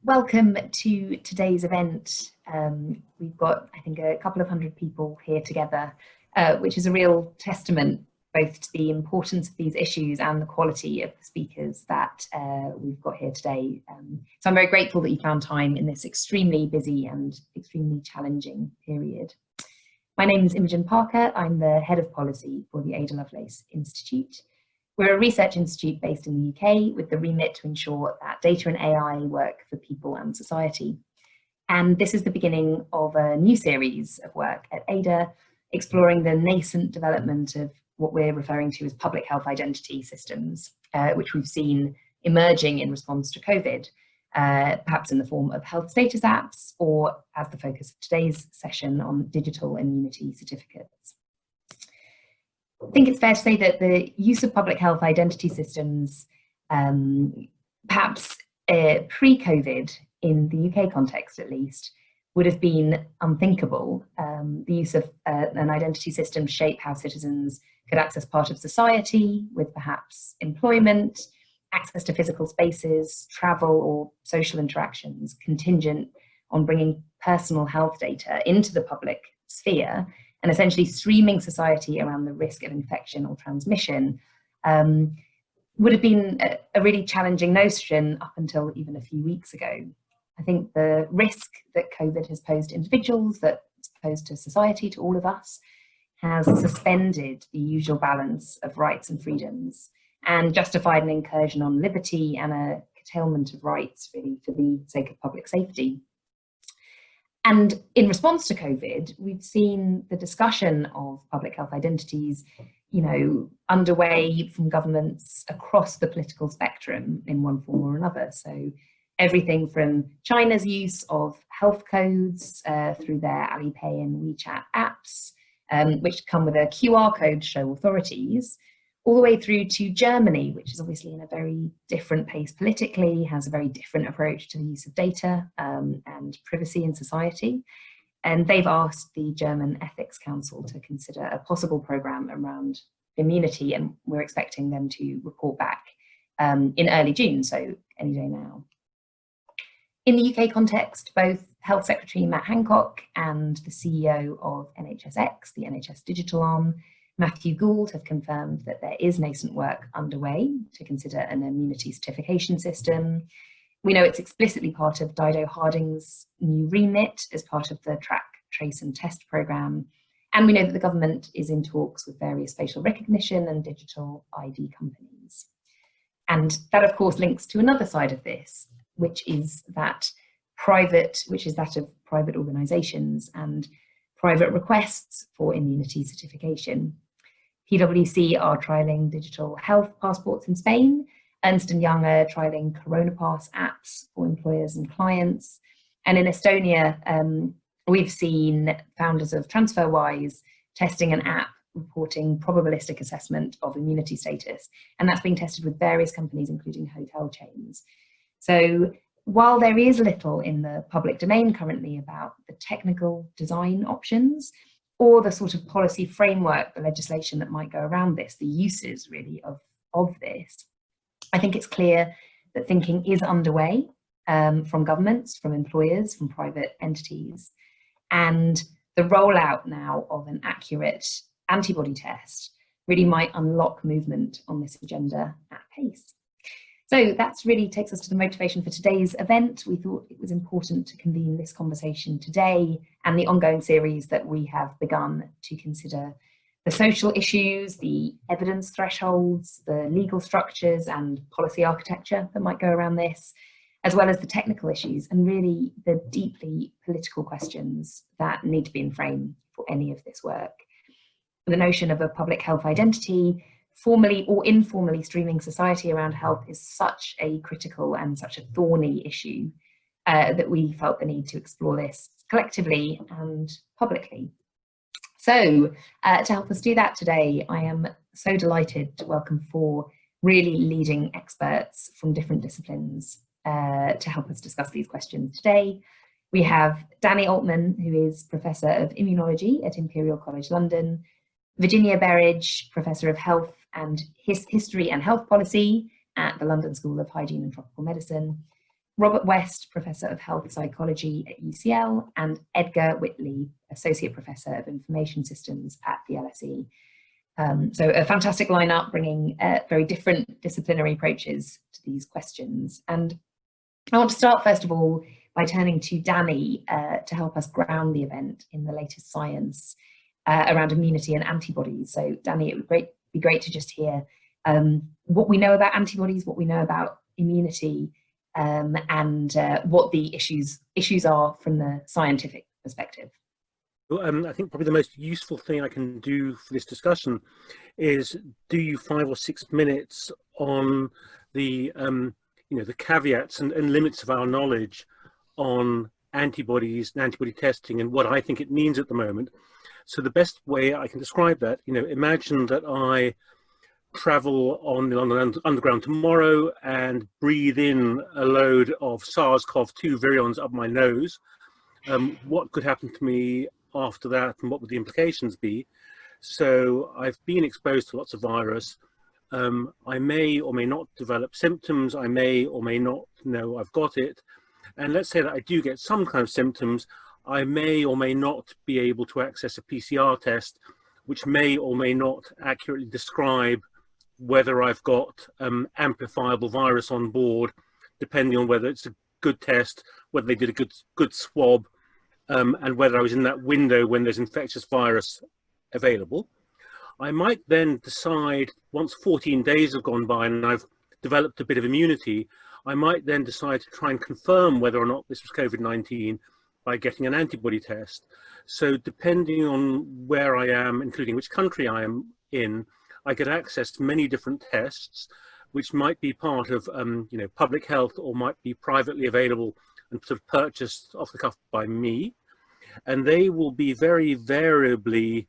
Welcome to today's event. We've got, I think, a couple of hundred people here together, which is a real testament both to the importance of these issues and the quality of the speakers that we've got here today. So I'm very grateful that you found time in this extremely busy and extremely challenging period. My name is Imogen Parker. I'm the head of policy for the Ada Lovelace Institute. We're a research institute based in the UK with the remit to ensure that data and AI work for people and society. And this is the beginning of a new series of work at Ada, exploring the nascent development of what we're referring to as public health identity systems, which we've seen emerging in response to COVID, perhaps in the form of health status apps, or as the focus of today's session on digital immunity certificates. I think it's fair to say that the use of public health identity systems, perhaps pre-COVID, in the UK context at least, would have been unthinkable. The use of an identity system to shape how citizens could access part of society with perhaps employment, access to physical spaces, travel or social interactions contingent on bringing personal health data into the public sphere and essentially streaming society around the risk of infection or transmission, would have been a really challenging notion up until even a few weeks ago. I think the risk that COVID has posed to individuals, that it's posed to society, to all of us, has suspended the usual balance of rights and freedoms and justified an incursion on liberty and a curtailment of rights, really, for the sake of public safety. And in response to COVID, we've seen the discussion of public health identities, underway from governments across the political spectrum in one form or another. So everything from China's use of health codes through their Alipay and WeChat apps, which come with a QR code to show authorities, all the way through to Germany, which is obviously in a very different pace politically, has a very different approach to the use of data and privacy in society. And they've asked the German Ethics Council to consider a possible programme around immunity, and we're expecting them to report back in early June, so any day now. In the UK context, both Health Secretary Matt Hancock and the CEO of NHSX, the NHS digital arm, Matthew Gould, have confirmed that there is nascent work underway to consider an immunity certification system. We know it's explicitly part of Dido Harding's new remit as part of the Track, Trace and Test programme. And we know that the government is in talks with various facial recognition and digital ID companies. And that, of course, links to another side of this, which is that of private organisations and private requests for immunity certification. PwC are trialling digital health passports in Spain. Ernst & Young are trialling CoronaPass apps for employers and clients. And in Estonia, we've seen founders of TransferWise testing an app reporting probabilistic assessment of immunity status. And that's being tested with various companies, including hotel chains. So while there is little in the public domain currently about the technical design options or the sort of policy framework, the legislation that might go around this, the uses really of this, I think it's clear that thinking is underway from governments, from employers, from private entities. And the rollout now of an accurate antibody test really might unlock movement on this agenda at pace. So that's really takes us to the motivation for today's event. We thought it was important to convene this conversation today and the ongoing series that we have begun to consider the social issues, the evidence thresholds, the legal structures and policy architecture that might go around this, as well as the technical issues and really the deeply political questions that need to be in frame for any of this work. The notion of a public health identity, formally or informally streaming society around health, is such a critical and such a thorny issue that we felt the need to explore this collectively and publicly. So to help us do that today, I am so delighted to welcome four really leading experts from different disciplines to help us discuss these questions today. We have Danny Altman, who is Professor of Immunology at Imperial College London, Virginia Berridge, Professor of Health and History and Health Policy at the London School of Hygiene and Tropical Medicine, Robert West, Professor of Health Psychology at UCL, and Edgar Whitley, Associate Professor of Information Systems at the LSE. So a fantastic lineup bringing very different disciplinary approaches to these questions. And I want to start first of all by turning to Danny to help us ground the event in the latest science around immunity and antibodies. So Danny, it would be great to just hear what we know about antibodies, what we know about immunity, and what the issues are from the scientific perspective. Well, I think probably the most useful thing I can do for this discussion is do you 5 or 6 minutes on the the caveats and limits of our knowledge on antibodies and antibody testing and what I think it means at the moment. So the best way I can describe that, imagine that I travel on the London Underground tomorrow and breathe in a load of SARS-CoV-2 virions up my nose. What could happen to me after that, and what would the implications be? So I've been exposed to lots of virus. I may or may not develop symptoms. I may or may not know I've got it. And let's say that I do get some kind of symptoms. I may or may not be able to access a PCR test, which may or may not accurately describe whether I've got amplifiable virus on board, depending on whether it's a good test, whether they did a good swab, and whether I was in that window when there's infectious virus available. I might then decide, once 14 days have gone by and I've developed a bit of immunity, I might then decide to try and confirm whether or not this was COVID-19 by getting an antibody test. So depending on where I am, including which country I am in, I get access to many different tests, which might be part of public health or might be privately available and sort of purchased off the cuff by me. And they will be very variably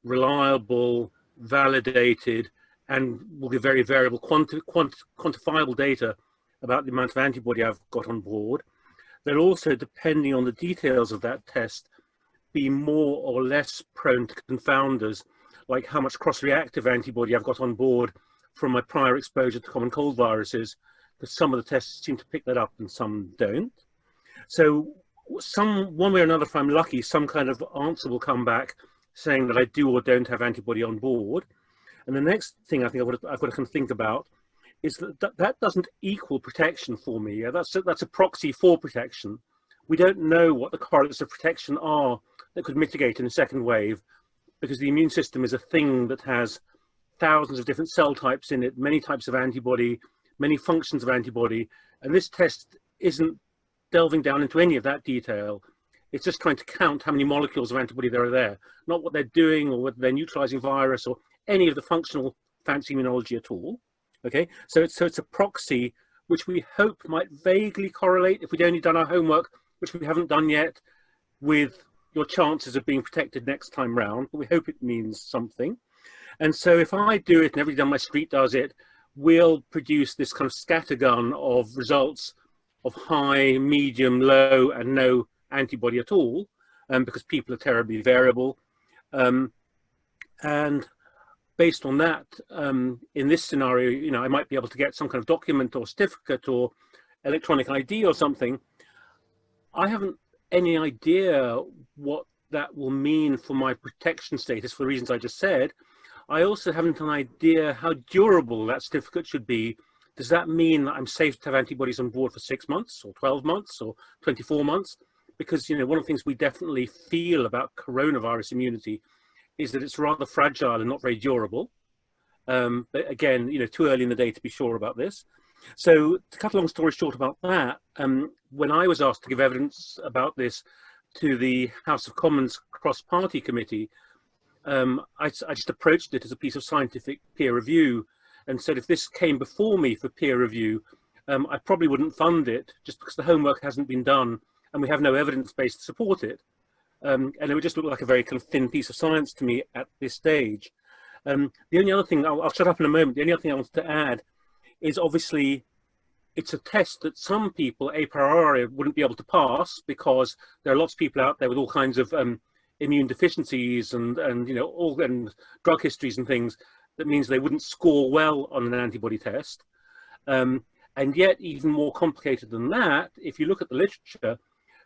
reliable, validated, and will give very variable quantifiable data about the amount of antibody I've got on board. They'll also, depending on the details of that test, be more or less prone to confounders, like how much cross-reactive antibody I've got on board from my prior exposure to common cold viruses, because some of the tests seem to pick that up and some don't. So one way or another, if I'm lucky, some kind of answer will come back saying that I do or don't have antibody on board. And the next thing I think I've got to kind of think about is that doesn't equal protection for me. Yeah, that's a proxy for protection. We don't know what the correlates of protection are that could mitigate in a second wave, because the immune system is a thing that has thousands of different cell types in it, many types of antibody, many functions of antibody, and this test isn't delving down into any of that detail. It's just trying to count how many molecules of antibody there are there, not what they're doing or whether they're neutralizing virus or any of the functional fancy immunology at all. Okay, so it's a proxy which we hope might vaguely correlate, if we'd only done our homework, which we haven't done yet, with your chances of being protected next time round, but we hope it means something. And so if I do it and everybody down my street does it, we'll produce this kind of scattergun of results of high, medium, low, and no antibody at all, because people are terribly variable. And based on that, in this scenario, I might be able to get some kind of document or certificate or electronic ID or something. I haven't any idea what that will mean for my protection status for the reasons I just said. I also haven't an idea how durable that certificate should be. Does that mean that I'm safe to have antibodies on board for 6 months or 12 months or 24 months? Because, one of the things we definitely feel about coronavirus immunity is that it's rather fragile and not very durable. But again, too early in the day to be sure about this. So to cut a long story short about that, when I was asked to give evidence about this to the House of Commons cross-party committee, I just approached it as a piece of scientific peer review and said if this came before me for peer review, I probably wouldn't fund it just because the homework hasn't been done and we have no evidence base to support it. And it would just look like a very kind of thin piece of science to me at this stage. The only other thing, I'll shut up in a moment, the only other thing I wanted to add is obviously it's a test that some people a priori wouldn't be able to pass because there are lots of people out there with all kinds of immune deficiencies and drug histories and things that means they wouldn't score well on an antibody test. And And yet, even more complicated than that, if you look at the literature,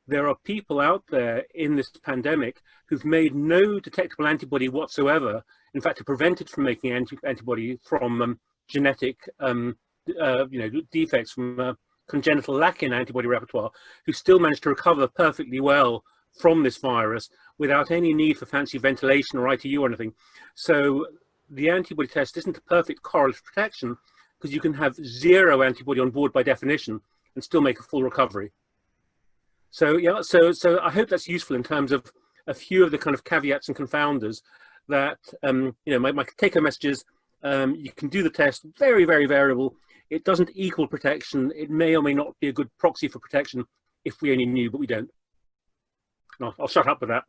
there are people out there in this pandemic who've made no detectable antibody whatsoever. In fact, are prevented from making antibody from genetic defects, from congenital lack in antibody repertoire, who still managed to recover perfectly well from this virus without any need for fancy ventilation or ITU or anything. So the antibody test isn't a perfect correlative protection, because you can have zero antibody on board by definition and still make a full recovery. So yeah, so I hope that's useful in terms of a few of the kind of caveats and confounders that my take-home messages. You can do the test, very, very variable. It doesn't equal protection. It may or may not be a good proxy for protection if we only knew, but we don't. No, I'll shut up with that.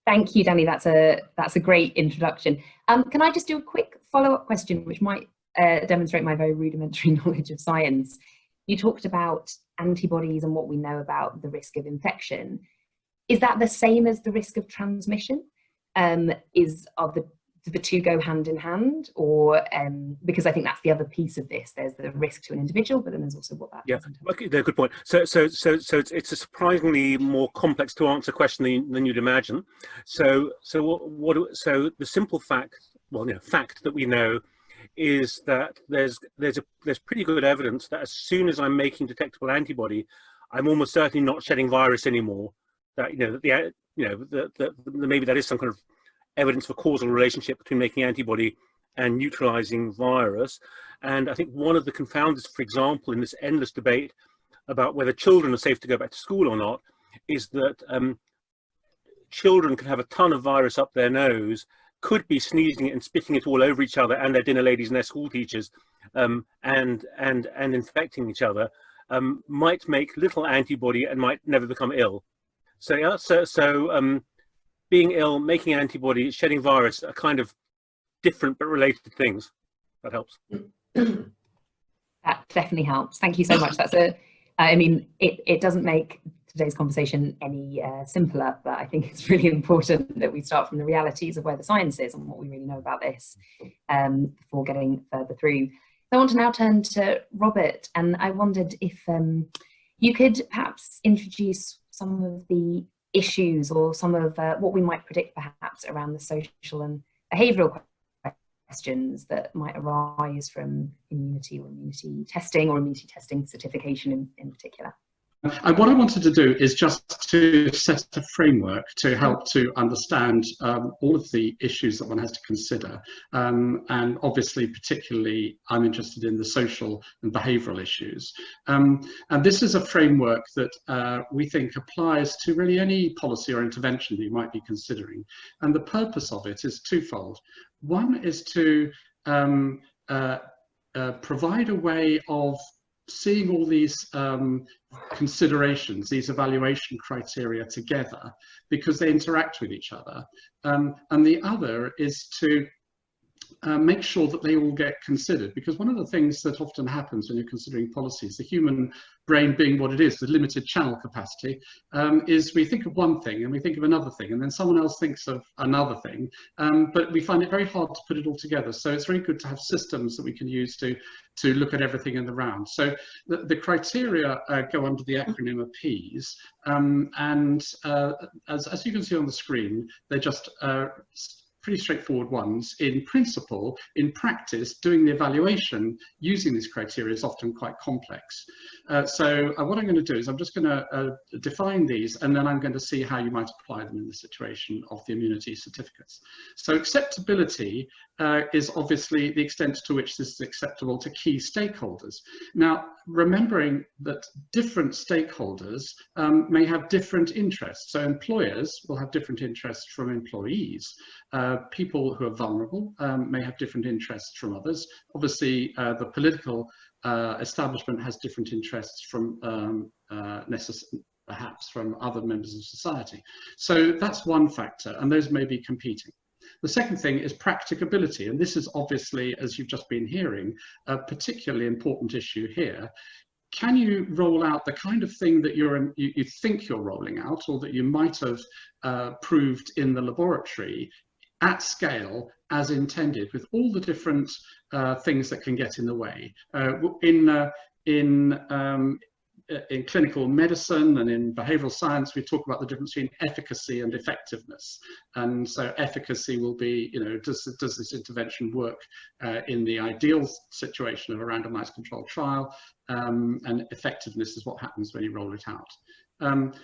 Thank you, Danny. That's a great introduction. Can I just do a quick follow-up question, which might demonstrate my very rudimentary knowledge of science? You talked about antibodies and what we know about the risk of infection. Is that the same as the risk of transmission? Do the two go hand in hand, or because I think that's the other piece of this. There's the risk to an individual, but then there's also what that. Yeah, okay, good point. So it's a surprisingly more complex to answer question than you'd imagine. So the simple fact, fact that we know is that there's pretty good evidence that as soon as I'm making detectable antibody, I'm almost certainly not shedding virus anymore. That maybe that is some kind of evidence for causal relationship between making antibody and neutralizing virus. And I think one of the confounders, for example, in this endless debate about whether children are safe to go back to school or not, is that children can have a ton of virus up their nose, could be sneezing it and spitting it all over each other and their dinner ladies and their school teachers, and infecting each other, might make little antibody and might never become ill. So yeah, being ill, making antibody, shedding virus are kind of different but related things. That helps. That definitely helps. Thank you so much. It doesn't make today's conversation any simpler, but I think it's really important that we start from the realities of where the science is and what we really know about this before getting further through. So I want to now turn to Robert, and I wondered if you could perhaps introduce some of the issues or some of what we might predict perhaps around the social and behavioural questions that might arise from immunity or immunity testing certification in particular. And what I wanted to do is just to set a framework to help to understand all of the issues that one has to consider. And obviously, particularly, I'm interested in the social and behavioural issues. And this is a framework that we think applies to really any policy or intervention that you might be considering. And the purpose of it is twofold. One is to provide a way of seeing all these considerations, these evaluation criteria together, because they interact with each other. And the other is to make sure that they all get considered, because one of the things that often happens when you're considering policies, the human brain being what it is, the limited channel capacity, is we think of one thing and we think of another thing, and then someone else thinks of another thing, but we find it very hard to put it all together. So it's very good to have systems that we can use to look at everything in the round. So the criteria go under the acronym APEASE, and as you can see on the screen, they're just pretty straightforward ones. In principle, in practice, doing the evaluation using these criteria is often quite complex. So what I'm going to do is I'm just going to define these, and then I'm going to see how you might apply them in the situation of the immunity certificates. So acceptability is obviously the extent to which this is acceptable to key stakeholders. Now, remembering that different stakeholders may have different interests. So employers will have different interests from employees. People who are vulnerable may have different interests from others. Obviously, the political establishment has different interests from perhaps from other members of society. So that's one factor, and those may be competing. The second thing is practicability, and this is obviously, as you've just been hearing, a particularly important issue here. Can you roll out the kind of thing that you think you're rolling out, or that you might have proved in the laboratory at scale as intended, with all the different things that can get in the way. In clinical medicine and in behavioural science, we talk about the difference between efficacy and effectiveness. And so efficacy will be, you know, does this intervention work in the ideal situation of a randomised controlled trial? And effectiveness is what happens when you roll it out. That's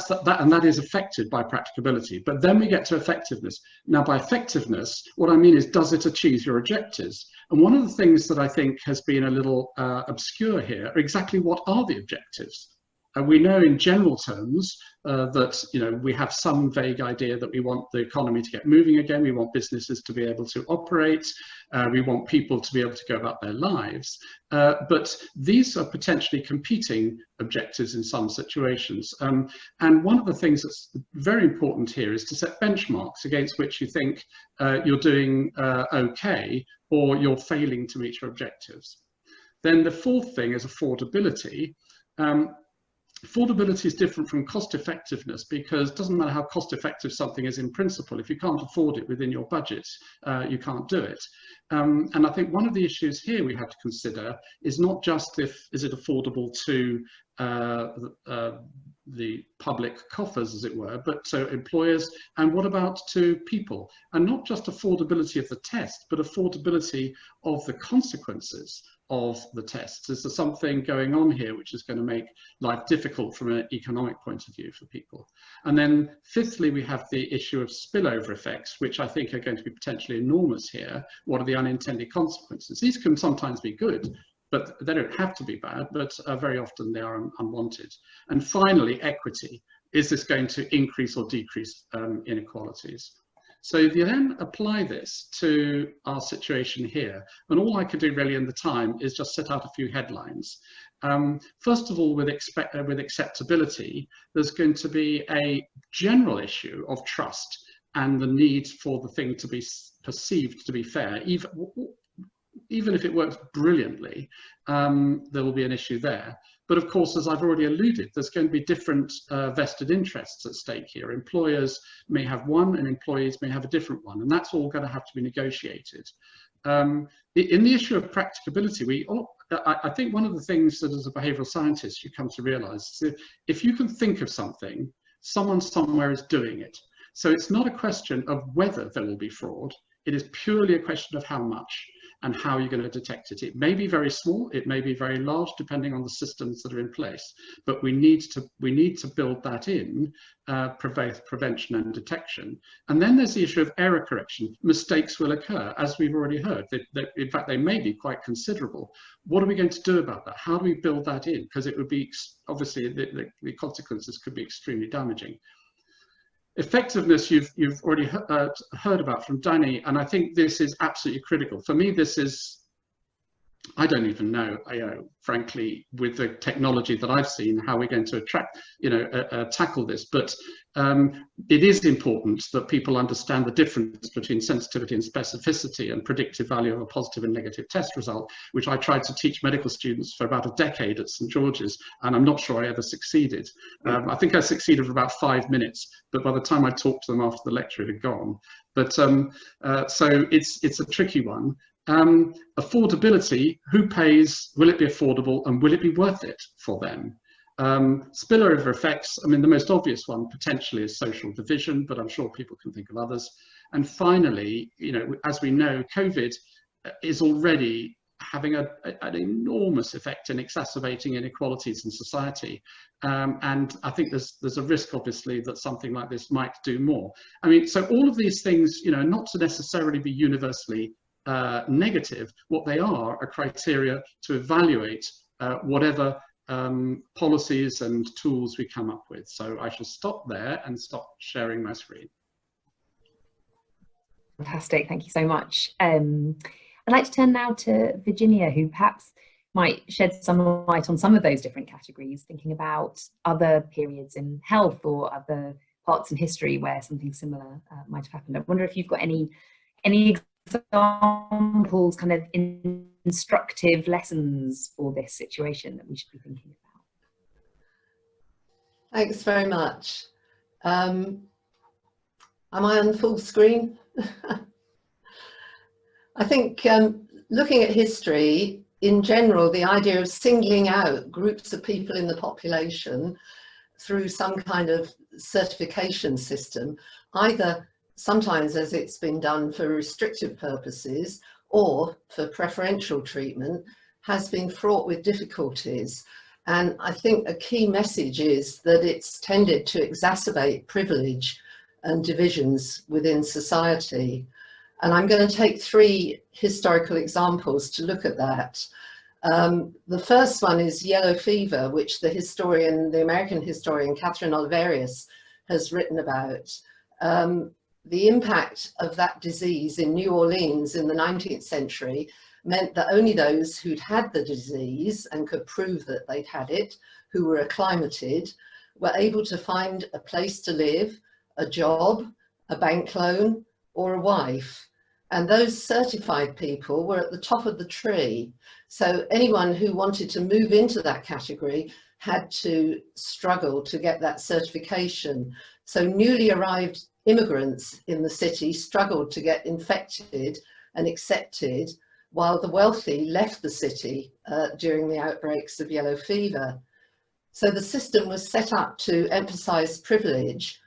that, and that is affected by practicability. But then we get to effectiveness. Now, by effectiveness, what I mean is, does it achieve your objectives? And one of the things that I think has been a little obscure here are exactly what are the objectives. We know in general terms that, you know, we have some vague idea that we want the economy to get moving again, we want businesses to be able to operate, we want people to be able to go about their lives, but these are potentially competing objectives in some situations. And one of the things that's very important here is to set benchmarks against which you think you're doing okay, or you're failing to meet your objectives. Then the fourth thing is affordability. Affordability is different from cost effectiveness, because it doesn't matter how cost effective something is in principle. If you can't afford it within your budget, you can't do it. And I think one of the issues here we have to consider is not just is it affordable to the public coffers, as it were, but so employers, and what about to people? And not just affordability of the test, but affordability of the consequences of the tests. Is there something going on here which is going to make life difficult from an economic point of view for people? And then fifthly, we have the issue of spillover effects, which I think are going to be potentially enormous here. What are the unintended consequences? These can sometimes be good, but they don't have to be bad, but very often they are unwanted. And finally, equity. Is this going to increase or decrease inequalities? So if you then apply this to our situation here, and all I could do really in the time is just set out a few headlines. First of all, with acceptability, there's going to be a general issue of trust and the need for the thing to be perceived to be fair. Even if it works brilliantly, there will be an issue there. But of course, as I've already alluded, there's going to be different vested interests at stake here. Employers may have one and employees may have a different one, and that's all going to have to be negotiated. In the issue of practicability, I think one of the things that as a behavioural scientist you come to realise is that if you can think of something, someone somewhere is doing it. So it's not a question of whether there will be fraud, it is purely a question of how much and how you're going to detect it. It may be very small, it may be very large, depending on the systems that are in place. But we need to build that in, prevention and detection. And then there's the issue of error correction. Mistakes will occur, as we've already heard. In fact, they may be quite considerable. What are we going to do about that? How do we build that in? Because it would be, obviously, the consequences could be extremely damaging. Effectiveness, you've already heard about from Danny, and I think this is absolutely critical. For me, this is, I don't even know, frankly, with the technology that I've seen, how we're going to tackle this. But it is important that people understand the difference between sensitivity and specificity and predictive value of a positive and negative test result, which I tried to teach medical students for about a decade at St George's, and I'm not sure I ever succeeded. I think I succeeded for about 5 minutes, but by the time I talked to them after the lecture, it had gone. But so it's a tricky one. Affordability, who pays, will it be affordable, and will it be worth it for them? Spillover effects, I mean, the most obvious one potentially is social division, but I'm sure people can think of others. And finally, as we know, COVID is already having an enormous effect in exacerbating inequalities in society. And I think there's a risk, obviously, that something like this might do more. I mean, so all of these things, not to necessarily be universally negative, what they are criteria to evaluate whatever policies and tools we come up with. So I shall stop there and stop sharing my screen. Fantastic, thank you so much. I'd like to turn now to Virginia, who perhaps might shed some light on some of those different categories, thinking about other periods in health or other parts in history where something similar might have happened. I wonder if you've got any examples, kind of instructive lessons for this situation that we should be thinking about. Thanks very much. Am I on full screen? I think looking at history, in general, the idea of singling out groups of people in the population through some kind of certification system, either sometimes as it's been done for restrictive purposes or for preferential treatment, has been fraught with difficulties. And I think a key message is that it's tended to exacerbate privilege and divisions within society. And I'm going to take 3 historical examples to look at that. The first one is yellow fever, which the American historian Catherine Oliverius has written about. The impact of that disease in New Orleans in the 19th century meant that only those who'd had the disease and could prove that they'd had it, who were acclimated, were able to find a place to live, a job, a bank loan, or a wife. And those certified people were at the top of the tree. So anyone who wanted to move into that category had to struggle to get that certification. So newly arrived immigrants in the city struggled to get infected and accepted, while the wealthy left the city during the outbreaks of yellow fever. So the system was set up to emphasize privilege,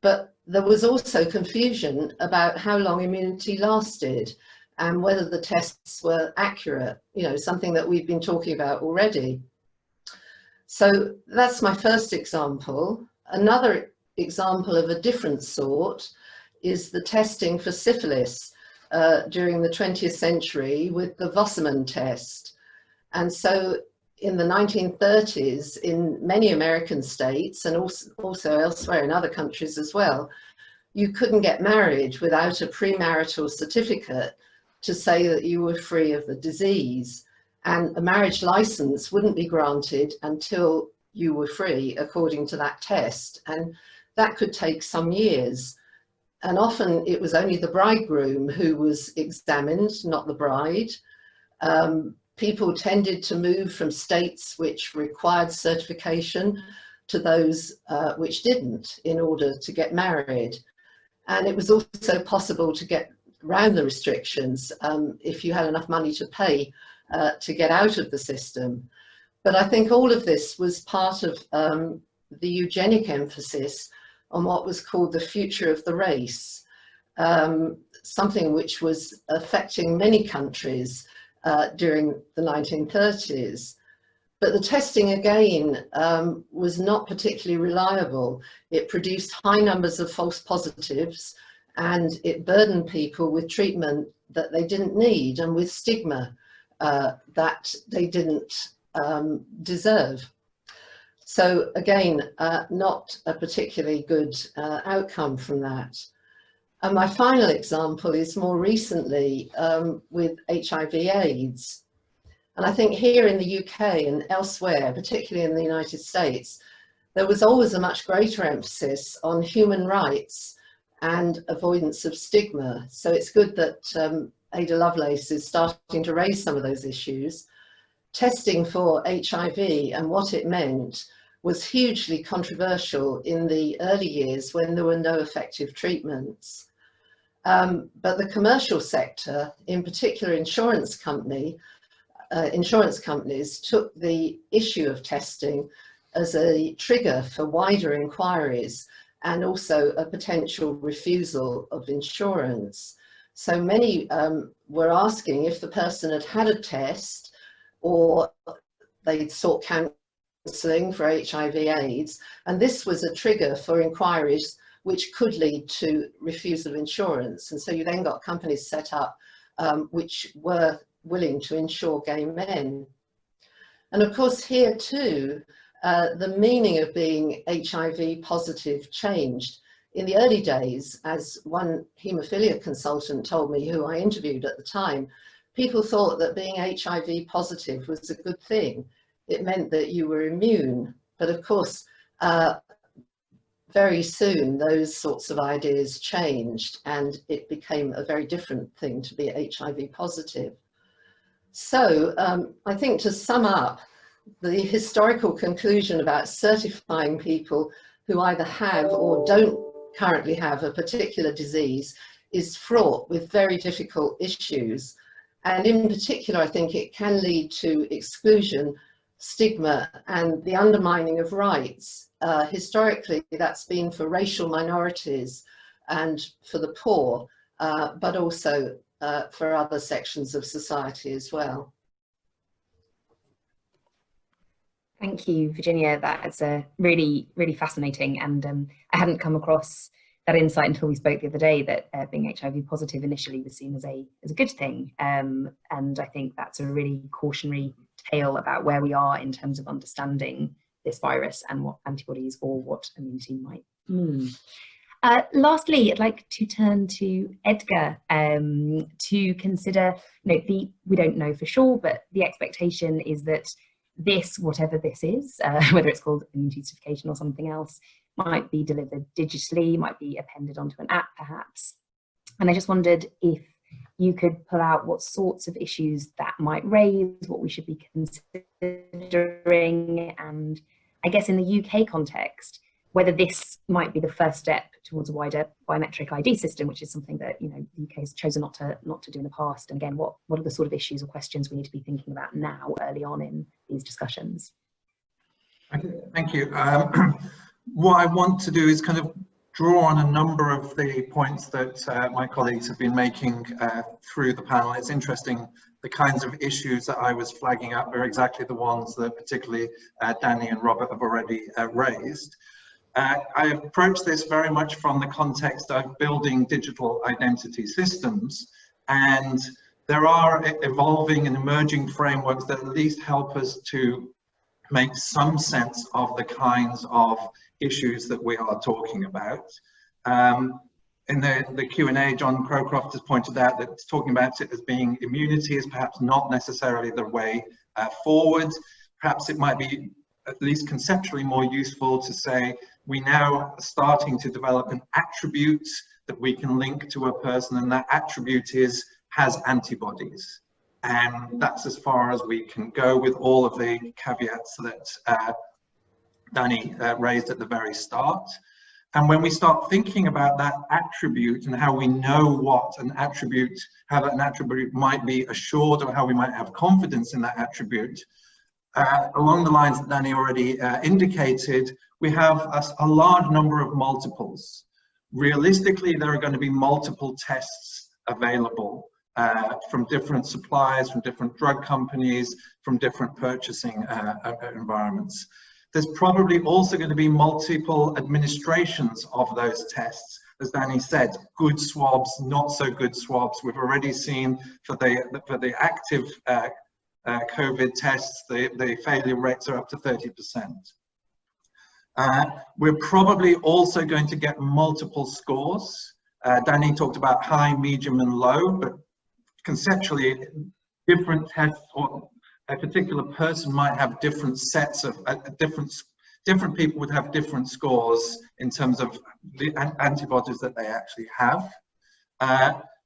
but there was also confusion about how long immunity lasted and whether the tests were accurate, something that we've been talking about already. So that's my first example. Another example of a different sort is the testing for syphilis during the 20th century with the Wassermann test. And so in the 1930s, in many American states and also elsewhere in other countries as well, you couldn't get married without a premarital certificate to say that you were free of the disease. And a marriage license wouldn't be granted until you were free, according to that test. And that could take some years. And often it was only the bridegroom who was examined, not the bride. People tended to move from states which required certification to those which didn't in order to get married. And it was also possible to get around the restrictions if you had enough money to pay to get out of the system. But I think all of this was part of the eugenic emphasis on what was called the future of the race, something which was affecting many countries during the 1930s. But the testing again was not particularly reliable. It produced high numbers of false positives, and it burdened people with treatment that they didn't need and with stigma that they didn't deserve. So again, not a particularly good outcome from that. And my final example is more recently with HIV/AIDS. And I think here in the UK and elsewhere, particularly in the United States, there was always a much greater emphasis on human rights and avoidance of stigma. So it's good that Ada Lovelace is starting to raise some of those issues. Testing for HIV and what it meant was hugely controversial in the early years when there were no effective treatments. But the commercial sector, in particular insurance companies, took the issue of testing as a trigger for wider inquiries and also a potential refusal of insurance. So many were asking if the person had had a test or they'd sought counselling for HIV/AIDS, and this was a trigger for inquiries which could lead to refusal of insurance. And so you then got companies set up which were willing to insure gay men. And of course here too, the meaning of being HIV positive changed. In the early days, as one haemophilia consultant told me, who I interviewed at the time, people thought that being HIV positive was a good thing. It meant that you were immune. But of course, very soon those sorts of ideas changed and it became a very different thing to be HIV positive. So I think to sum up, the historical conclusion about certifying people who either have or don't currently have a particular disease is fraught with very difficult issues. And in particular, I think it can lead to exclusion, stigma, and the undermining of rights. Historically, that's been for racial minorities and for the poor, but also for other sections of society as well. Thank you, Virginia. That's really, really fascinating. And I hadn't come across that insight until we spoke the other day, that being HIV positive initially was seen as a good thing. And I think that's a really cautionary tale about where we are in terms of understanding this virus and what antibodies or what immunity might mean. Lastly, I'd like to turn to Edgar to consider, we don't know for sure, but the expectation is that this, whatever this is, whether it's called immunity certification or something else, might be delivered digitally, might be appended onto an app perhaps. And I just wondered if you could pull out what sorts of issues that might raise, what we should be considering, and I guess in the UK context, whether this might be the first step towards a wider biometric ID system, which is something that the UK has chosen not to do in the past. And again, what are the sort of issues or questions we need to be thinking about now, early on in these discussions? Thank you. What I want to do is kind of draw on a number of the points that my colleagues have been making through the panel. It's interesting, the kinds of issues that I was flagging up are exactly the ones that particularly Danny and Robert have already raised. I approach this very much from the context of building digital identity systems, and there are evolving and emerging frameworks that at least help us to make some sense of the kinds of issues that we are talking about. In the Q&A, John Crowcroft has pointed out that talking about it as being immunity is perhaps not necessarily the way forward. Perhaps it might be at least conceptually more useful to say we now are starting to develop an attribute that we can link to a person, and that attribute has antibodies. And that's as far as we can go with all of the caveats that Danny raised at the very start. And when we start thinking about that attribute and how we know what an attribute, how an attribute might be assured, or how we might have confidence in that attribute, along the lines that Danny already indicated, we have a large number of multiples. Realistically, there are going to be multiple tests available from different suppliers, from different drug companies, from different purchasing environments. There's probably also going to be multiple administrations of those tests. As Danny said, good swabs, not so good swabs. We've already seen for the active COVID tests, the failure rates are up to 30%. We're probably also going to get multiple scores. Danny talked about high, medium, and low, but conceptually, different tests or a particular person might have different sets of different people would have different scores in terms of the antibodies that they actually have.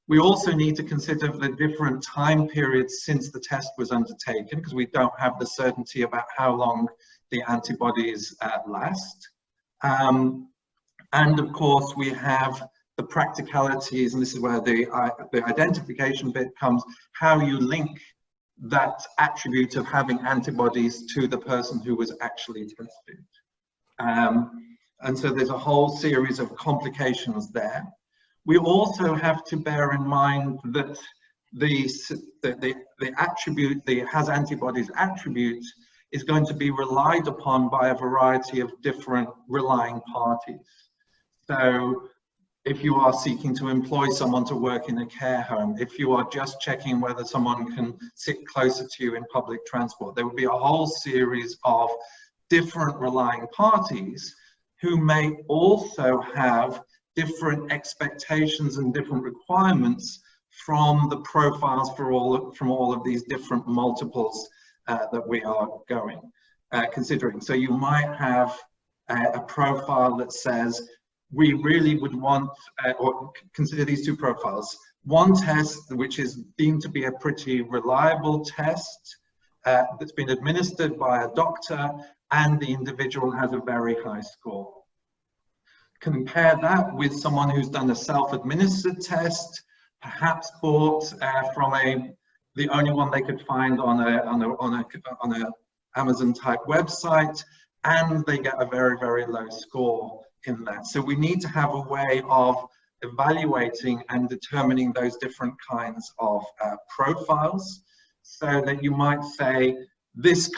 We also need to consider the different time periods since the test was undertaken, because we don't have the certainty about how long the antibodies last. And of course, we have the practicalities, and this is where the identification bit comes, how you link that attribute of having antibodies to the person who was actually tested. And so there's a whole series of complications there. We also have to bear in mind that the attribute, the has antibodies attribute, is going to be relied upon by a variety of different relying parties. So if you are seeking to employ someone to work in a care home, if you are just checking whether someone can sit closer to you in public transport, there will be a whole series of different relying parties who may also have different expectations and different requirements from the profiles from all of these different multiples that we are considering. So you might have a profile that says, we really would want, or consider these two profiles. One test, which is deemed to be a pretty reliable test, that's been administered by a doctor, and the individual has a very high score. compare that with someone who's done a self-administered test, perhaps bought from the only one they could find on a Amazon type website, and they get a very, very low score in that. So we need to have a way of evaluating and determining those different kinds of profiles, so that you might say this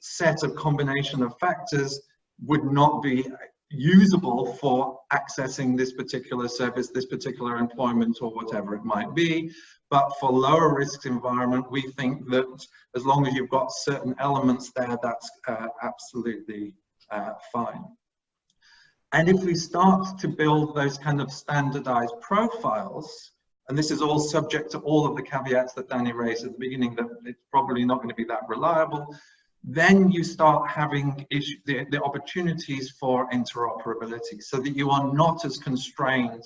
set of combination of factors would not be usable for accessing this particular service, this particular employment, or whatever it might be. But for lower risk environment, we think that as long as you've got certain elements there, that's absolutely fine. And if we start to build those kind of standardized profiles, and this is all subject to all of the caveats that Danny raised at the beginning, that it's probably not going to be that reliable, then you start having the opportunities for interoperability, so that you are not as constrained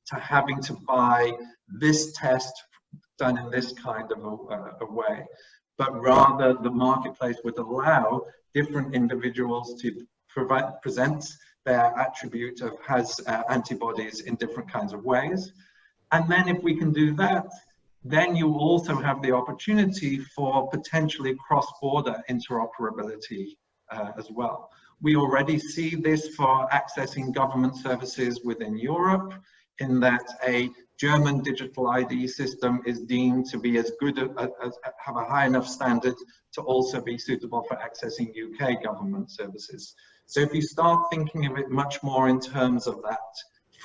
to having to buy this test done in this kind of a way, but rather the marketplace would allow different individuals to present their attribute of has antibodies in different kinds of ways. And then if we can do that, then you also have the opportunity for potentially cross-border interoperability as well. We already see this for accessing government services within Europe, in that a German digital ID system is deemed to be as good as have a high enough standard to also be suitable for accessing UK government services. So if you start thinking of it much more in terms of that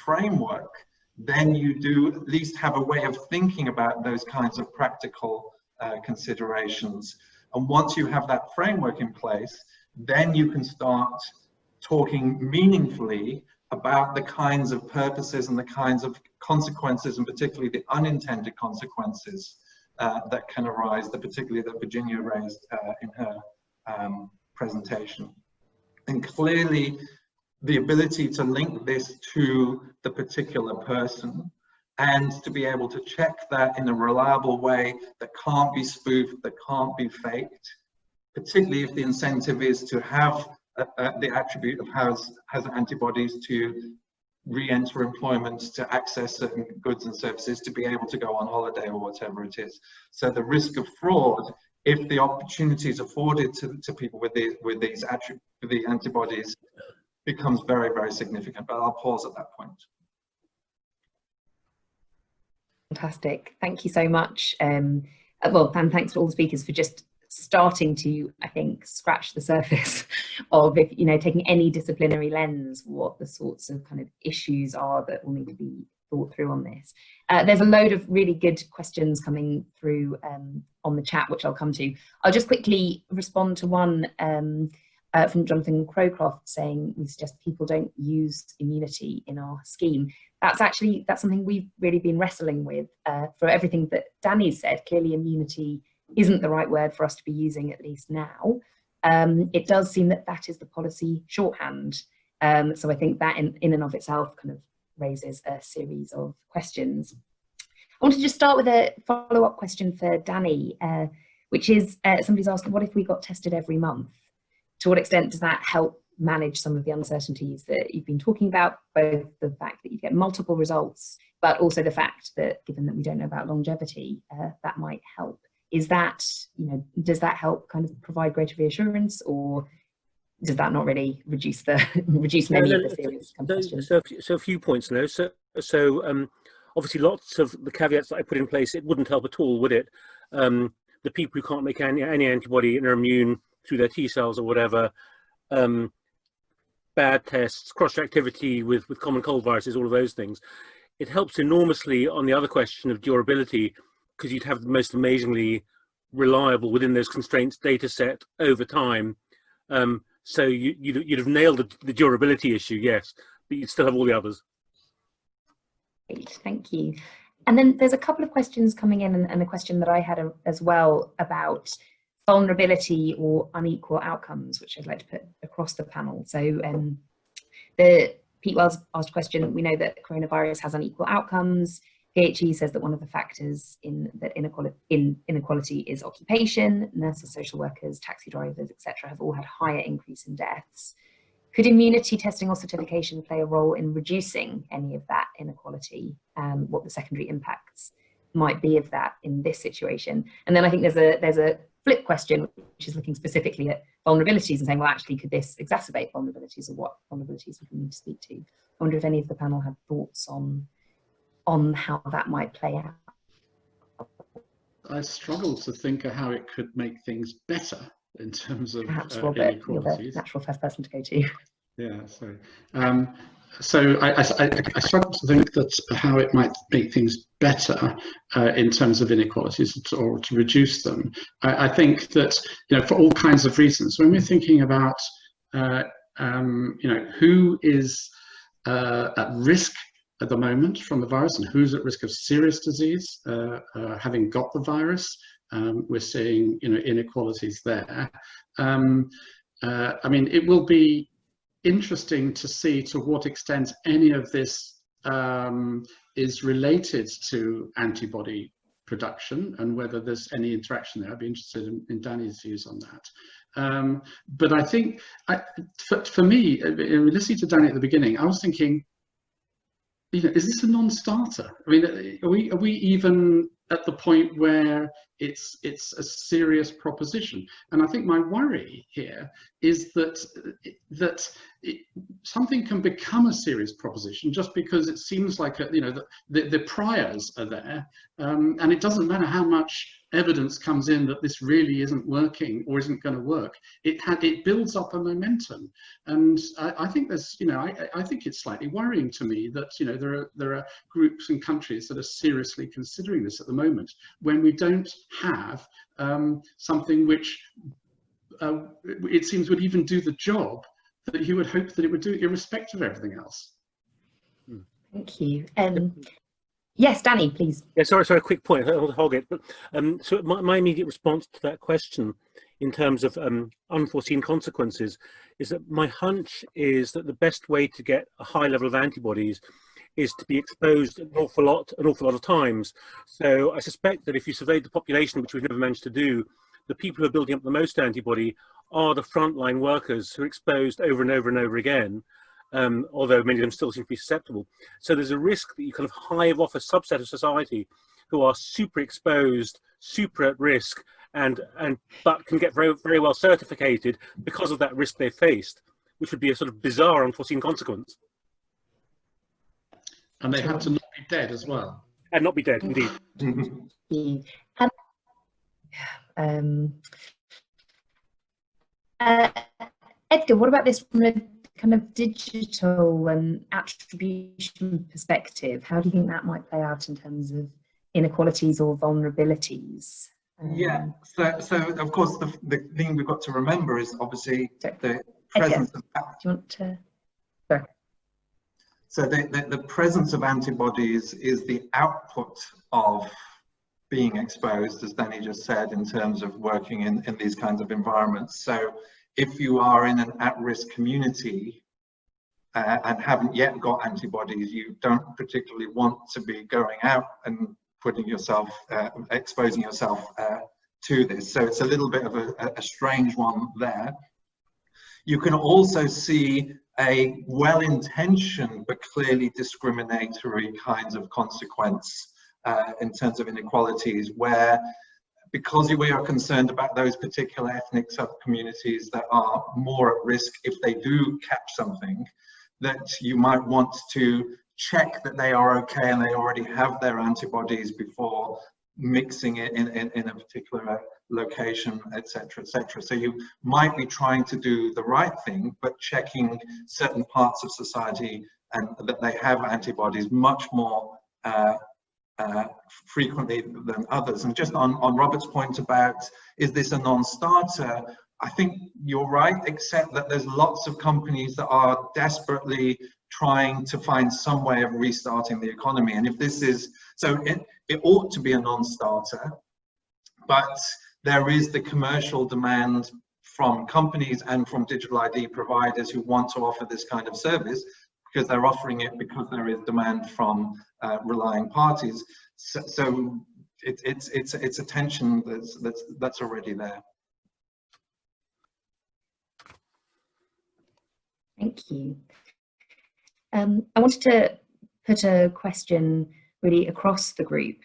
framework, then you do at least have a way of thinking about those kinds of practical considerations. And once you have that framework in place, then you can start talking meaningfully about the kinds of purposes and the kinds of consequences, and particularly the unintended consequences that can arise, particularly that Virginia raised in her presentation. And clearly, the ability to link this to the particular person and to be able to check that in a reliable way that can't be spoofed, that can't be faked, particularly if the incentive is to have the attribute of has antibodies to re-enter employment, to access certain goods and services, to be able to go on holiday or whatever it is. So the risk of fraud, if the opportunities afforded to people with these antibodies, becomes very, very significant. But I'll pause at that point. Fantastic. Thank you so much. Well, and thanks to all the speakers for just starting to, I think, scratch the surface of, if you know, taking any disciplinary lens, what the sorts of kind of issues are that will need to be thought through on this. There's a load of really good questions coming through on the chat, which I'll come to. I'll just quickly respond to one from Jonathan Crowcroft saying we suggest people don't use immunity in our scheme. That's something we've really been wrestling with for everything that Danny said. Clearly immunity isn't the right word for us to be using, at least now. It does seem that that is the policy shorthand. So I think that in and of itself kind of raises a series of questions. I want to just start with a follow-up question for Danny, which is somebody's asking, what if we got tested every month? To what extent does that help manage some of the uncertainties that you've been talking about, both the fact that you get multiple results, but also the fact that, given that we don't know about longevity, that might help. Is that, you know, does that help kind of provide greater reassurance, or does that not really reduce many of the serious questions? So a few points now. So obviously lots of the caveats that I put in place, it wouldn't help at all, would it? The people who can't make any antibody and are immune through their T cells or whatever, bad tests, cross-reactivity with common cold viruses, all of those things. It helps enormously on the other question of durability, because you'd have the most amazingly reliable within those constraints data set over time. So you'd have nailed the durability issue, yes, but you'd still have all the others. Great, thank you. And then there's a couple of questions coming in, and a question that I had as well about vulnerability or unequal outcomes, which I'd like to put across the panel. So Pete Wells asked a question. We know that coronavirus has unequal outcomes. PHE says that one of the factors in that inequality is occupation. Nurses, social workers, taxi drivers, etc., have all had higher increase in deaths. Could immunity testing or certification play a role in reducing any of that inequality, and what the secondary impacts might be of that in this situation? And then I think there's a flip question, which is looking specifically at vulnerabilities and saying, well, actually, could this exacerbate vulnerabilities, or what vulnerabilities would we need to speak to? I wonder if any of the panel had thoughts on how that might play out. I struggle to think of how it could make things better in terms of Perhaps Robert, you're the natural first person to go to. Yeah, sorry. So I struggle to think that how it might make things better in terms of inequalities, or to reduce them. I think that, you know, for all kinds of reasons, when we're thinking about you know, who is at risk at the moment from the virus and who's at risk of serious disease having got the virus, we're seeing, you know, inequalities there. I mean, it will be interesting to see to what extent any of this is related to antibody production and whether there's any interaction there. I'd be interested in Danny's views on that. But I think, for me, listening to Danny at the beginning, I was thinking, you know, is this a non-starter? I mean, are we even at the point where it's a serious proposition? And I think my worry here is that something can become a serious proposition just because it seems like you know, the priors are there, and it doesn't matter how much evidence comes in that this really isn't working or isn't going to work. It builds up a momentum, and I think there's, you know, I think it's slightly worrying to me that, you know, there are groups and countries that are seriously considering this at the moment, when we don't have something which it seems would even do the job that you would hope that it would do, irrespective of everything else. Thank you. Yes, Danny, please. Yeah, sorry, a quick point. I'll hog it. But so my immediate response to that question, in terms of unforeseen consequences, is that my hunch is that the best way to get a high level of antibodies is to be exposed an awful lot of times. So I suspect that if you surveyed the population, which we've never managed to do, the people who are building up the most antibody are the frontline workers who are exposed over and over and over again, although many of them still seem to be susceptible. So there's a risk that you kind of hive off a subset of society who are super exposed, super at risk, but can get very, very well certificated because of that risk they faced, which would be a sort of bizarre, unforeseen consequence. And they have to not be dead as well. And not be dead, indeed. Edgar, what about this from a kind of digital and attribution perspective? How do you think that might play out in terms of inequalities or vulnerabilities? Yeah, so of course the thing we've got to remember is obviously the presence of... Do you want to... Sorry. So the presence of antibodies is the output of being exposed, as Danny just said, in terms of working in these kinds of environments. So if you are in an at-risk community and haven't yet got antibodies, you don't particularly want to be going out and putting yourself, exposing yourself to this. So it's a little bit of a strange one there. You can also see a well-intentioned but clearly discriminatory kinds of consequence in terms of inequalities, where because we are concerned about those particular ethnic sub-communities that are more at risk if they do catch something, that you might want to check that they are okay and they already have their antibodies before mixing it in a particular location, etc., etc. So you might be trying to do the right thing, but checking certain parts of society and that they have antibodies much more frequently than others. And just on Robert's point about, is this a non-starter? I think you're right, except that there's lots of companies that are desperately trying to find some way of restarting the economy. And if this is, so it ought to be a non-starter, but there is the commercial demand from companies and from digital ID providers who want to offer this kind of service, because they're offering it because there is demand from relying parties. So it's a tension that's already there. Thank you. I wanted to put a question really across the group,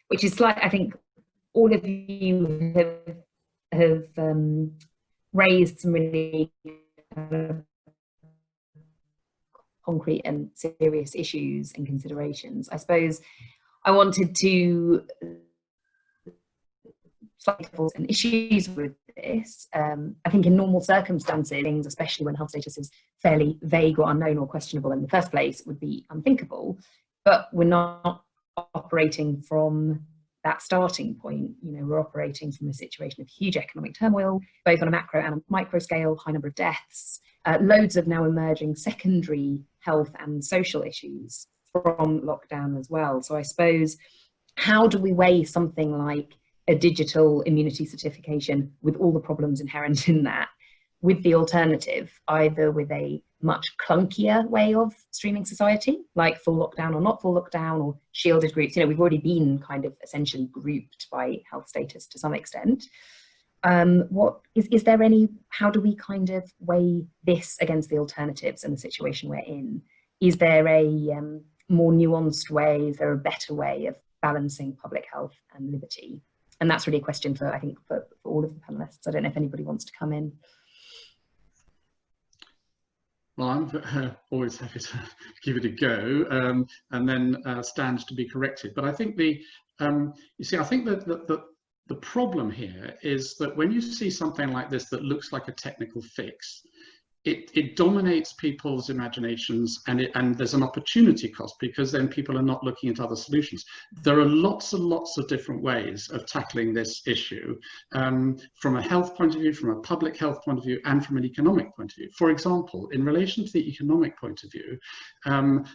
which is like, I think all of you have raised some really concrete and serious issues and considerations. I suppose I wanted to and issues with this. I think in normal circumstances, especially when health status is fairly vague or unknown or questionable in the first place, would be unthinkable. But we're not operating from that starting point. You know, we're operating from a situation of huge economic turmoil, both on a macro and a micro scale, high number of deaths, loads of now emerging secondary health and social issues from lockdown as well. So I suppose, how do we weigh something like a digital immunity certification with all the problems inherent in that, with the alternative, either with a much clunkier way of streaming society, like full lockdown or not full lockdown, or shielded groups? You know, we've already been kind of essentially grouped by health status to some extent. What is there any, how do we kind of weigh this against the alternatives and the situation we're in? Is there a more nuanced way? Is there a better way of balancing public health and liberty? And that's really a question for, I think, for all of the panelists. I don't know if anybody wants to come in. Well, I'm always happy to give it a go, and then stand to be corrected. But I think you see, I think that the problem here is that when you see something like this that looks like a technical fix, it dominates people's imaginations, and there's an opportunity cost, because then people are not looking at other solutions. There are lots and lots of different ways of tackling this issue, from a health point of view, from a public health point of view, and from an economic point of view. For example, in relation to the economic point of view,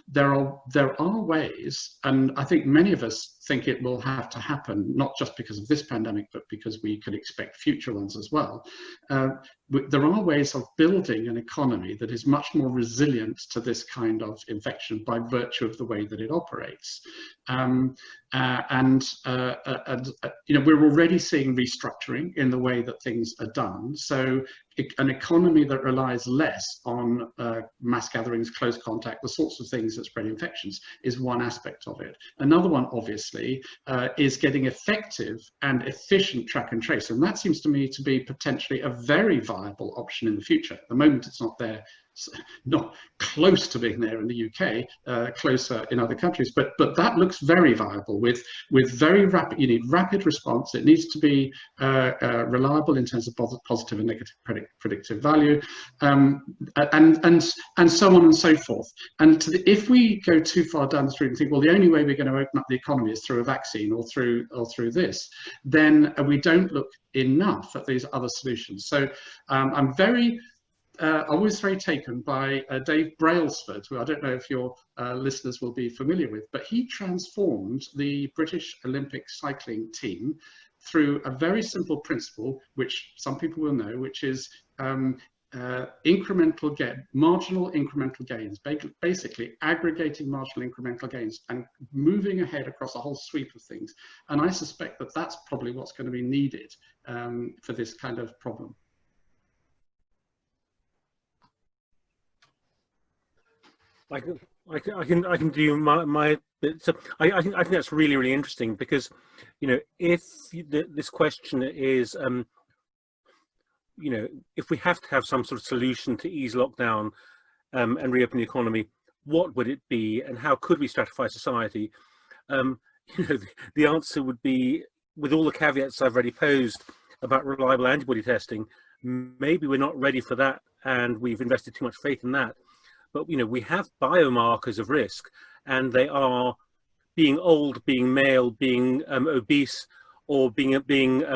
there are ways, and I think many of us think it will have to happen, not just because of this pandemic, but because we could expect future ones as well. There are ways of building an economy that is much more resilient to this kind of infection by virtue of the way that it operates. You know, we're already seeing restructuring in the way that things are done. So an economy that relies less on mass gatherings, close contact, the sorts of things that spread infections, is one aspect of it. Another one, obviously, is getting effective and efficient track and trace. And that seems to me to be potentially a very viable option in the future. At the moment, it's not there, not close to being there in the UK, closer in other countries, but that looks very viable with very rapid, you need rapid response. It needs to be reliable in terms of positive and negative predictive value, and so on and so forth. And if we go too far down the street and think, well, the only way we're going to open up the economy is through a vaccine or through this, then we don't look enough at these other solutions. So I'm always very taken by Dave Brailsford, who I don't know if your listeners will be familiar with, but he transformed the British Olympic cycling team through a very simple principle, which some people will know, which is marginal incremental gains, basically aggregating marginal incremental gains and moving ahead across a whole sweep of things. And I suspect that that's probably what's going to be needed for this kind of problem. I can do my bit. So I think that's really, really interesting, because, you know, if this question is, you know, if we have to have some sort of solution to ease lockdown and reopen the economy, what would it be, and how could we stratify society? You know, the answer would be, with all the caveats I've already posed about reliable antibody testing, maybe we're not ready for that, and we've invested too much faith in that. But, you know, we have biomarkers of risk, and they are being old, being male, being obese, or being a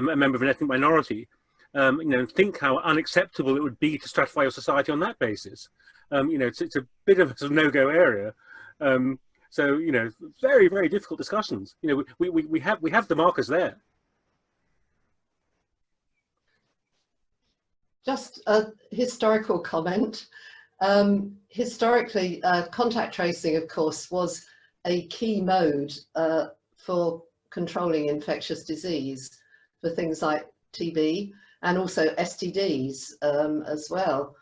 member of an ethnic minority. You know, think how unacceptable it would be to stratify your society on that basis. You know, it's a bit of a sort of no-go area. So, you know, very, very difficult discussions. You know, we have the markers there. Just a historical comment. Historically, contact tracing, of course, was a key mode for controlling infectious disease, for things like TB and also STDs as well.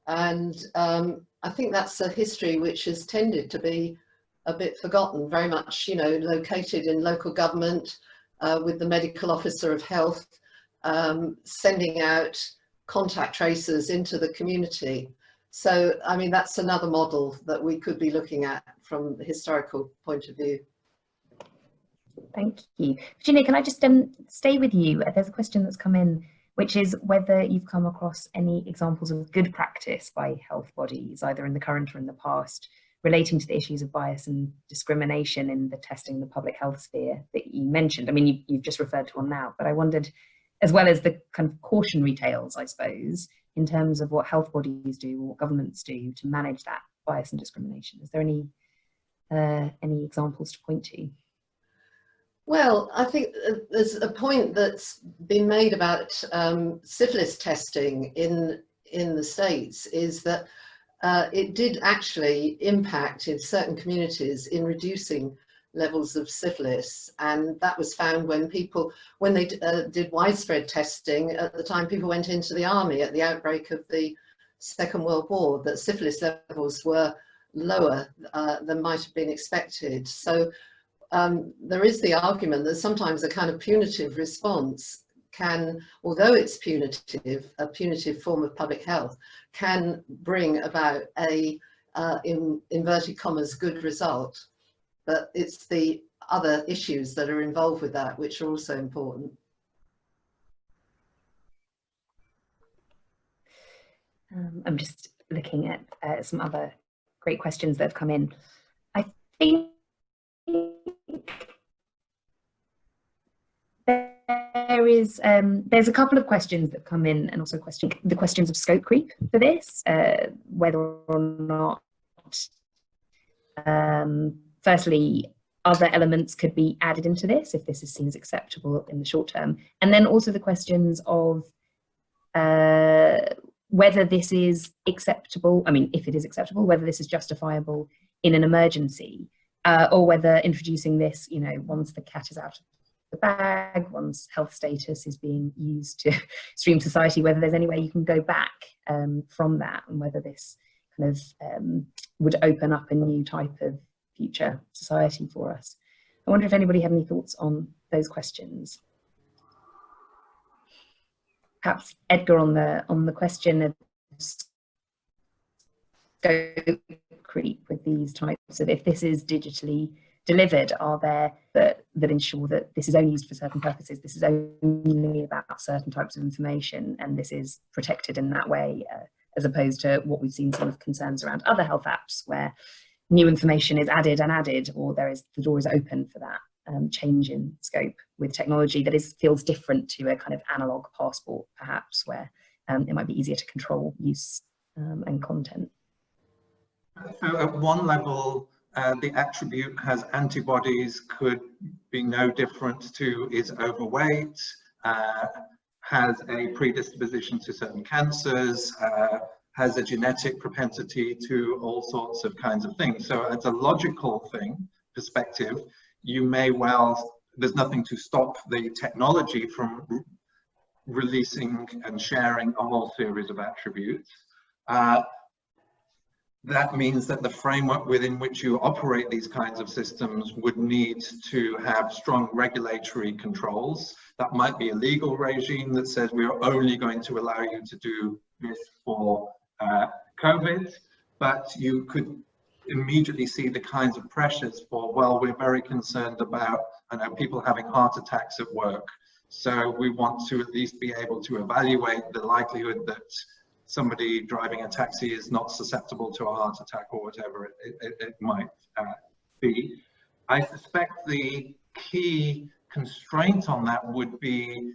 And I think that's a history which has tended to be a bit forgotten, very much, you know, located in local government with the medical officer of health sending out contact tracers into the community. So, I mean, that's another model that we could be looking at from the historical point of view. Thank you. Virginia, can I just stay with you? There's a question that's come in, which is whether you've come across any examples of good practice by health bodies, either in the current or in the past, relating to the issues of bias and discrimination in the testing the public health sphere that you mentioned. I mean, you've just referred to one now, but I wondered, as well as the kind of cautionary tales, I suppose, in terms of what health bodies do or what governments do to manage that bias and discrimination. Is there any examples to point to? Well, I think there's a point that's been made about syphilis testing in the States, is that it did actually impact in certain communities in reducing levels of syphilis, and that was found when they did widespread testing at the time people went into the army at the outbreak of the Second World War, that syphilis levels were lower than might have been expected. So there is the argument that sometimes a kind of punitive response can, although it's punitive, a punitive form of public health, can bring about a, in inverted commas, good result. But it's the other issues that are involved with that which are also important. I'm just looking at some other great questions that have come in. I think there's a couple of questions that come in, and also the questions of scope creep for this, whether or not firstly, other elements could be added into this if this is seen as acceptable in the short term. And then also the questions of whether this is acceptable, I mean, if it is acceptable, whether this is justifiable in an emergency, or whether introducing this, you know, once the cat is out of the bag, once health status is being used to stream society, whether there's any way you can go back from that, and whether this kind of would open up a new type of future society for us. I wonder if anybody had any thoughts on those questions. Perhaps Edgar on the question of scope creep with these types of, if this is digitally delivered, are there that ensure that this is only used for certain purposes, this is only about certain types of information, and this is protected in that way, as opposed to what we've seen some of concerns around other health apps where new information is added and added, or the door is open for that change in scope with technology that feels different to a kind of analog passport, perhaps, where it might be easier to control use and content. So at one level, the attribute has antibodies could be no different to is overweight, has a predisposition to certain cancers, has a genetic propensity to all sorts of kinds of things. So as a logical perspective, you may well, there's nothing to stop the technology from releasing and sharing a whole series of attributes. That means that the framework within which you operate these kinds of systems would need to have strong regulatory controls. That might be a legal regime that says we are only going to allow you to do this for COVID, but you could immediately see the kinds of pressures for, well, we're very concerned about, I know, people having heart attacks at work. So we want to at least be able to evaluate the likelihood that somebody driving a taxi is not susceptible to a heart attack or whatever it might be. I suspect the key constraint on that would be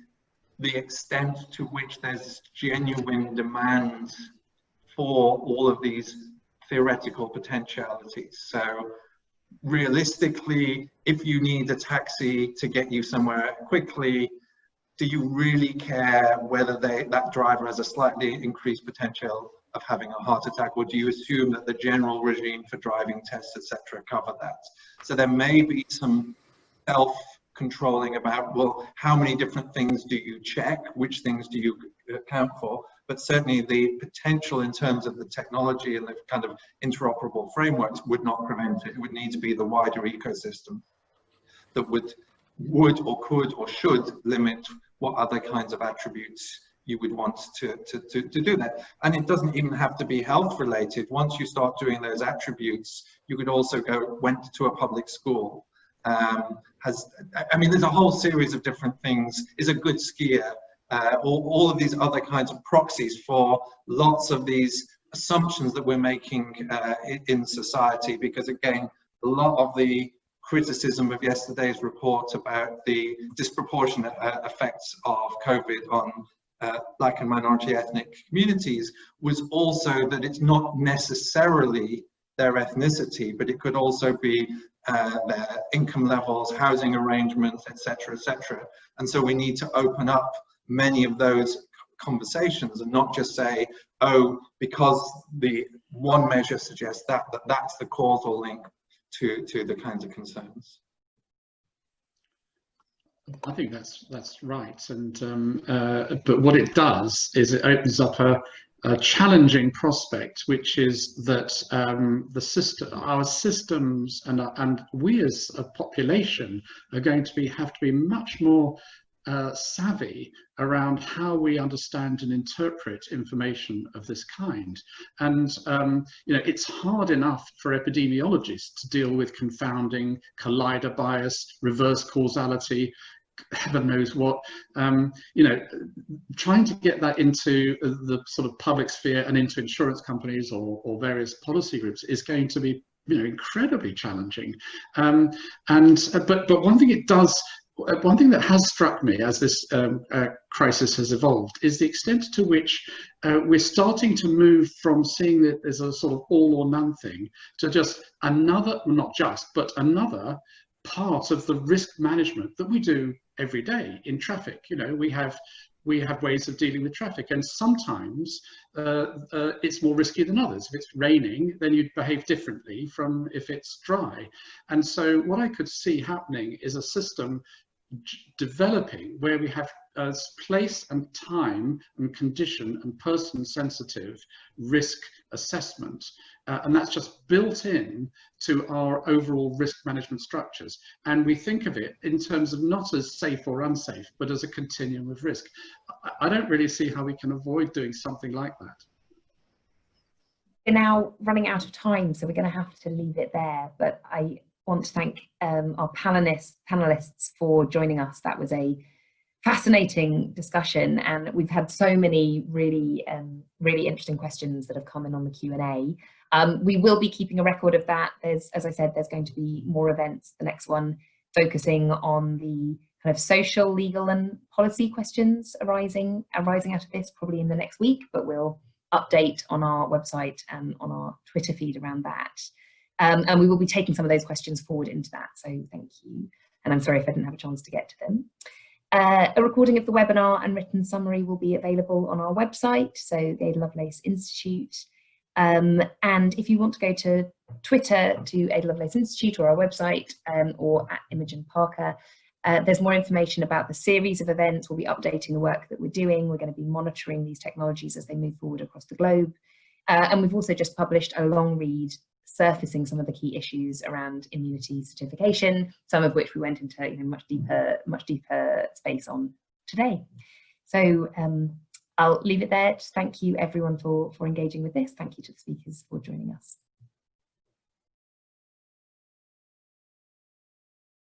the extent to which there's genuine demand for all of these theoretical potentialities. So realistically, if you need a taxi to get you somewhere quickly, do you really care whether that driver has a slightly increased potential of having a heart attack, or do you assume that the general regime for driving tests, etc., cover that? So there may be some self-controlling about, well, how many different things do you check, which things do you account for? but certainly the potential in terms of the technology and the kind of interoperable frameworks would not prevent it. It would need to be the wider ecosystem that would or could or should limit what other kinds of attributes you would want to do that. And it doesn't even have to be health related. Once you start doing those attributes, you could also went to a public school. I mean, there's a whole series of different things. Is a good skier, all of these other kinds of proxies for lots of these assumptions that we're making in society, because again, a lot of the criticism of yesterday's report about the disproportionate effects of COVID on Black and minority ethnic communities was also that it's not necessarily their ethnicity, but it could also be their income levels, housing arrangements, etc., etc. And so we need to open up many of those conversations and not just say, oh, because the one measure suggests that's the causal link to the kinds of concerns. I think that's right, and but what it does is it opens up a challenging prospect, which is that our systems and we as a population are going to have to be much more savvy around how we understand and interpret information of this kind. And you know, it's hard enough for epidemiologists to deal with confounding, collider bias, reverse causality, heaven knows what. You know, trying to get that into the sort of public sphere and into insurance companies or various policy groups is going to be, you know, incredibly challenging. But one thing it does, one thing that has struck me as this crisis has evolved is the extent to which we're starting to move from seeing it as a sort of all or none thing to just another, not just, but another part of the risk management that we do every day in traffic. You know, we have ways of dealing with traffic, and sometimes it's more risky than others. If it's raining, then you'd behave differently from if it's dry. And so what I could see happening is a system developing where we have place and time and condition and person sensitive risk assessment, and that's just built in to our overall risk management structures, and we think of it in terms of not as safe or unsafe, but as a continuum of risk. I don't really see how we can avoid doing something like that. We're now running out of time, so we're going to have to leave it there, but I want to thank our panelists for joining us. That was a fascinating discussion, and we've had so many really interesting questions that have come in on the Q&A. We will be keeping a record of that. As I said, there's going to be more events. The next one focusing on the kind of social, legal and policy questions arising out of this, probably in the next week, but we'll update on our website and on our Twitter feed around that. And we will be taking some of those questions forward into that, so thank you. And I'm sorry if I didn't have a chance to get to them. A recording of the webinar and written summary will be available on our website, so the Ada Lovelace Institute. And if you want to go to Twitter to Ada Lovelace Institute or our website, or at Imogen Parker, there's more information about the series of events. We'll be updating the work that we're doing. We're going to be monitoring these technologies as they move forward across the globe. And we've also just published a long read surfacing some of the key issues around immunity certification, some of which we went into, you know, much deeper space on today. So I'll leave it there. Just thank you everyone for engaging with this. Thank you to the speakers for joining us.